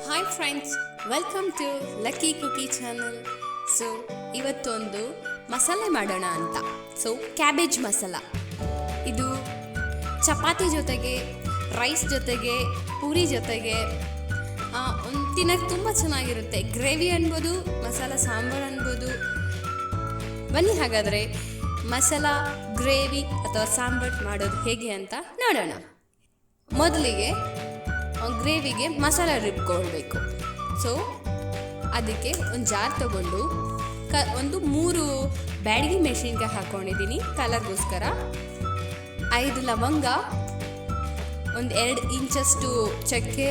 Hi friends, welcome to Lucky Cookie channel. So ಇವತ್ತೊಂದು ಮಸಾಲೆ ಮಾಡೋಣ ಅಂತ. ಸೊ ಕ್ಯಾಬೇಜ್ ಮಸಾಲ, ಇದು ಚಪಾತಿ ಜೊತೆಗೆ, ರೈಸ್ ಜೊತೆಗೆ, ಪೂರಿ ಜೊತೆಗೆ ತಿನ್ನೋಕ್ಕೆ ತುಂಬ ಚೆನ್ನಾಗಿರುತ್ತೆ. ಗ್ರೇವಿ ಅನ್ಬೋದು, ಮಸಾಲ ಸಾಂಬಾರು ಅನ್ಬೋದು. ಬನ್ನಿ ಹಾಗಾದರೆ ಮಸಾಲ ಗ್ರೇವಿ ಅಥವಾ ಸಾಂಬಾರು ಮಾಡೋದು ಹೇಗೆ ಅಂತ ನೋಡೋಣ. ಮೊದಲಿಗೆ ಗ್ರೇವಿಗೆ ಮಸಾಲ ರುಬ್ಕೊಳ್ಬೇಕು. ಸೊ ಅದಕ್ಕೆ ಒಂದು ಜಾರ್ ತಗೊಂಡು ಒಂದು 3 ಬ್ಯಾಡಗಿ ಮೆಣಸಿನ್ಕಾಯಿ ಹಾಕ್ಕೊಂಡಿದ್ದೀನಿ ಕಲರ್ಗೋಸ್ಕರ, 5 ಲವಂಗ, ಒಂದು 2 ಇಂಚಷ್ಟು ಚಕ್ಕೆ,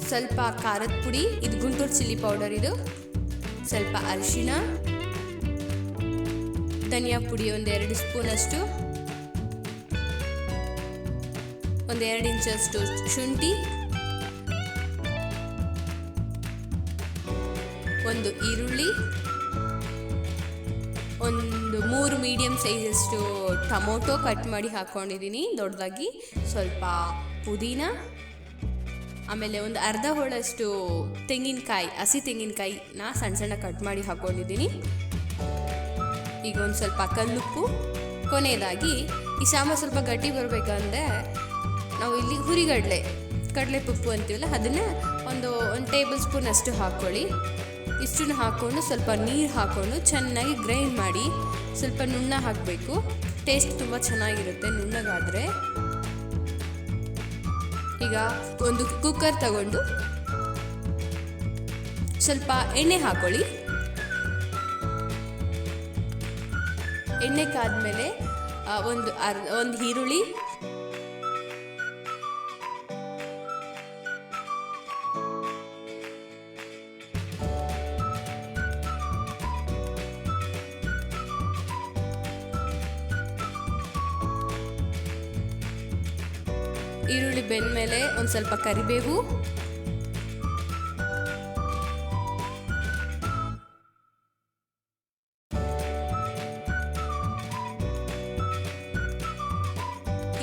ಸ್ವಲ್ಪ ಖಾರದ ಪುಡಿ, ಇದು ಗುಂಟೂರು ಚಿಲ್ಲಿ ಪೌಡರ್, ಇದು ಸ್ವಲ್ಪ ಅರಿಶಿಣ, ಧನಿಯಾ ಪುಡಿ ಒಂದು 2 ಸ್ಪೂನಷ್ಟು, ಒಂದು 2 ಇಂಚಷ್ಟು ಶುಂಠಿ, ಒಂದು ಈರುಳ್ಳಿ, ಒಂದು 3 ಮೀಡಿಯಮ್ ಸೈಜಷ್ಟು ಟೊಮೊಟೊ ಕಟ್ ಮಾಡಿ ಹಾಕ್ಕೊಂಡಿದ್ದೀನಿ ದೊಡ್ಡದಾಗಿ, ಸ್ವಲ್ಪ ಪುದೀನ, ಆಮೇಲೆ ಒಂದು ಅರ್ಧ ಹೋಳಷ್ಟು ತೆಂಗಿನಕಾಯಿ, ಹಸಿ ತೆಂಗಿನಕಾಯಿನ ಸಣ್ಣ ಸಣ್ಣ ಕಟ್ ಮಾಡಿ ಹಾಕ್ಕೊಂಡಿದ್ದೀನಿ. ಈಗ ಒಂದು ಸ್ವಲ್ಪ ಕಲ್ಲುಪ್ಪು. ಕೊನೆಯದಾಗಿ ಈ ಸಾಂಬಾರು ಸ್ವಲ್ಪ ಗಟ್ಟಿ ಬರಬೇಕಂದ್ರೆ ನಾವು ಇಲ್ಲಿ ಕಡಲೆ ಪಪ್ಪು ಅಂತೀವಲ್ಲ, ಅದನ್ನು ಒಂದು ಟೇಬಲ್ ಸ್ಪೂನ್ ಅಷ್ಟು ಹಾಕ್ಕೊಳ್ಳಿ. ಇಷ್ಟನ್ನು ಹಾಕ್ಕೊಂಡು ಸ್ವಲ್ಪ ನೀರು ಹಾಕ್ಕೊಂಡು ಚೆನ್ನಾಗಿ ಗ್ರೈಂಡ್ ಮಾಡಿ. ಸ್ವಲ್ಪ ನುಣ್ಣ ಹಾಕಬೇಕು, ಟೇಸ್ಟ್ ತುಂಬ ಚೆನ್ನಾಗಿರುತ್ತೆ ನುಣ್ಣಗಾದರೆ. ಈಗ ಒಂದು ಕುಕ್ಕರ್ ತಗೊಂಡು ಸ್ವಲ್ಪ ಎಣ್ಣೆ ಹಾಕ್ಕೊಳ್ಳಿ. ಎಣ್ಣೆ ಕಾದ್ಮೇಲೆ ಒಂದು ಈರುಳ್ಳಿ, ಈರುಳ್ಳಿ ಬೆಂದ್ಮೇಲೆ ಒಂದು ಸ್ವಲ್ಪ ಕರಿಬೇವು,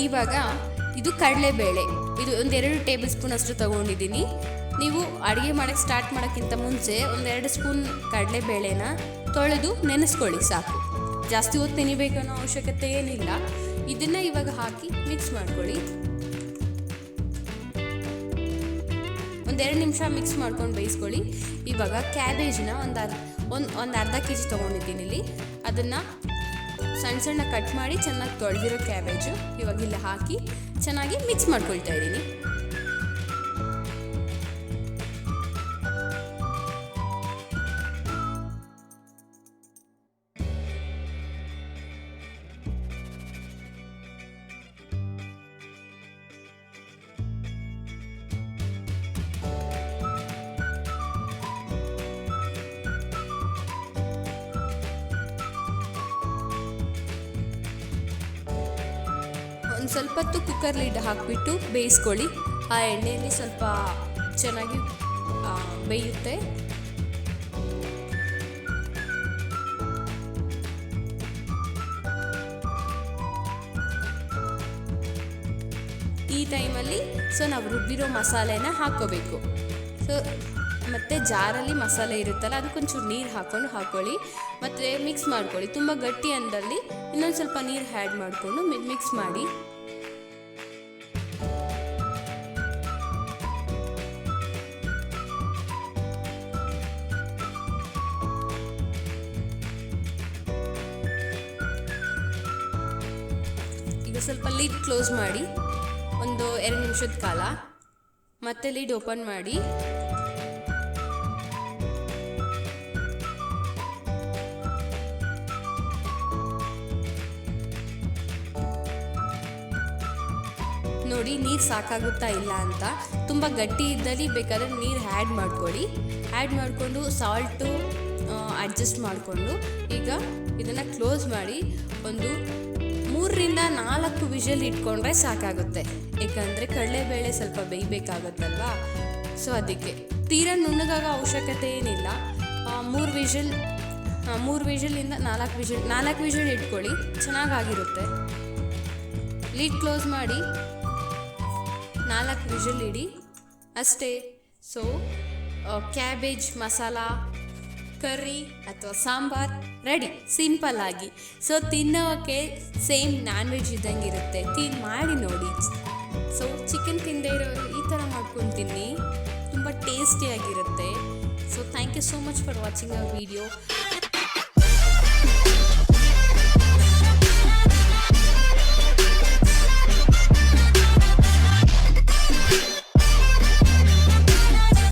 ಇವಾಗ ಇದು ಕಡಲೆಬೇಳೆ, ಇದು ಒಂದು 2 ಟೇಬಲ್ ಸ್ಪೂನ್ ಅಷ್ಟು ತಗೊಂಡಿದ್ದೀನಿ. ನೀವು ಅಡುಗೆ ಮಾಡೋಕ್ಕೆ ಸ್ಟಾರ್ಟ್ ಮಾಡೋಕ್ಕಿಂತ ಮುಂಚೆ ಒಂದು 2 ಸ್ಪೂನ್ ಕಡಲೆಬೇಳೆನ ತೊಳೆದು ನೆನೆಸ್ಕೊಳ್ಳಿ ಸಾಕು. ಜಾಸ್ತಿ ಹೊತ್ತು ನೆನಿಬೇಕನ್ನೋ ಅವಶ್ಯಕತೆ ಏನಿಲ್ಲ. ಇದನ್ನು ಇವಾಗ ಹಾಕಿ ಮಿಕ್ಸ್ ಮಾಡ್ಕೊಳ್ಳಿ. ಒಂದು 2 ನಿಮಿಷ ಮಿಕ್ಸ್ ಮಾಡ್ಕೊಂಡು ಬೇಯಿಸ್ಕೊಳ್ಳಿ. ಇವಾಗ ಕ್ಯಾಬೇಜ್ನ ಒಂದು ಅರ್ಧ ಕೆಜಿ ತೊಗೊಂಡಿದ್ದೀನಿ ಇಲ್ಲಿ. ಅದನ್ನು ಸಣ್ಣ ಸಣ್ಣ ಕಟ್ ಮಾಡಿ ಚೆನ್ನಾಗಿ ತೊಳೆದಿರೋ ಕ್ಯಾಬೇಜು ಇವಾಗ ಇಲ್ಲಿ ಹಾಕಿ ಚೆನ್ನಾಗಿ ಮಿಕ್ಸ್ ಮಾಡ್ಕೊಳ್ತಾ ಇದ್ದೀನಿ. ಒಂದು ಸ್ವಲ್ಪ ಹೊತ್ತು ಕುಕ್ಕರ್ ಲಿಡ್ ಹಾಕಿಬಿಟ್ಟು ಬೇಯಿಸ್ಕೊಳ್ಳಿ. ಆ ಎಣ್ಣೆಯಲ್ಲಿ ಸ್ವಲ್ಪ ಚೆನ್ನಾಗಿ ಬೇಯುತ್ತೆ. ಈ ಟೈಮಲ್ಲಿ ನಾವು ರುಬ್ಬಿರೋ ಮಸಾಲೆನ ಹಾಕ್ಕೋಬೇಕು. ಮತ್ತು ಜಾರಲ್ಲಿ ಮಸಾಲೆ ಇರುತ್ತಲ್ಲ, ಅದಕ್ಕೊಂಚೂರು ನೀರು ಹಾಕ್ಕೊಳ್ಳಿ ಮತ್ತು ಮಿಕ್ಸ್ ಮಾಡ್ಕೊಳ್ಳಿ. ತುಂಬ ಗಟ್ಟಿ ಅಂದಲ್ಲಿ ಇನ್ನೊಂದು ಸ್ವಲ್ಪ ನೀರು ಆ್ಯಡ್ ಮಾಡಿಕೊಂಡು ಮಿಕ್ಸ್ ಮಾಡಿ. ಈಗ ಸ್ವಲ್ಪ ಲಿಡ್ ಕ್ಲೋಸ್ ಮಾಡಿ ಒಂದು 2 ನಿಮಿಷದ ಕಾಲ, ಮತ್ತೆ ಲಿಡ್ ಓಪನ್ ಮಾಡಿ ನೋಡಿ ನೀರು ಸಾಕಾಗುತ್ತಾ ಇಲ್ಲ ಅಂತ. ತುಂಬ ಗಟ್ಟಿ ಇದ್ದಲ್ಲಿ ಬೇಕಾದರೆ ನೀರು ಆ್ಯಡ್ ಮಾಡ್ಕೊಳ್ಳಿ. ಆ್ಯಡ್ ಮಾಡಿಕೊಂಡು ಸಾಲ್ಟು ಅಡ್ಜಸ್ಟ್ ಮಾಡಿಕೊಂಡು ಈಗ ಇದನ್ನು ಕ್ಲೋಸ್ ಮಾಡಿ ಒಂದು 3-4 ವಿಷಲ್ ಇಟ್ಕೊಂಡ್ರೆ ಸಾಕಾಗುತ್ತೆ. ಏಕೆಂದರೆ ಕಡಲೆಬೇಳೆ ಸ್ವಲ್ಪ ಬೇಯಬೇಕಾಗುತ್ತಲ್ವಾ. ಸೊ ಅದಕ್ಕೆ ತೀರಾ ನುಣ್ಣಗಾಗೋ ಅವಶ್ಯಕತೆ ಏನಿಲ್ಲ. 3 ವಿಷಲಿಂದ 4 ವಿಷಲ್ ಇಟ್ಕೊಳ್ಳಿ, ಚೆನ್ನಾಗಾಗಿರುತ್ತೆ. ಲಿಡ್ ಕ್ಲೋಸ್ ಮಾಡಿ 4 ವಿಷಲ್ ಇಡಿ. ಅಷ್ಟೇ. ಸೊ ಕ್ಯಾಬೇಜ್ ಮಸಾಲ ಕರ್ರಿ ಅಥವಾ ಸಾಂಬಾರ್ ರೆಡಿ, ಸಿಂಪಲ್ ಆಗಿ. ಸೊ ತಿನ್ನೋಕ್ಕೆ ಸೇಮ್ ನಾನ್ ವೆಜ್ ಇದ್ದಂಗೆ ಇರುತ್ತೆ, ಮಾಡಿ ನೋಡಿ. ಸೊ ಚಿಕನ್ ತಿಂದೇ ಇರೋರು ಈ ಥರ ಮಾಡ್ಕೊಂಡು ತಿನ್ನಿ, ತುಂಬ ಟೇಸ್ಟಿಯಾಗಿರುತ್ತೆ. So thank you so much for watching our video.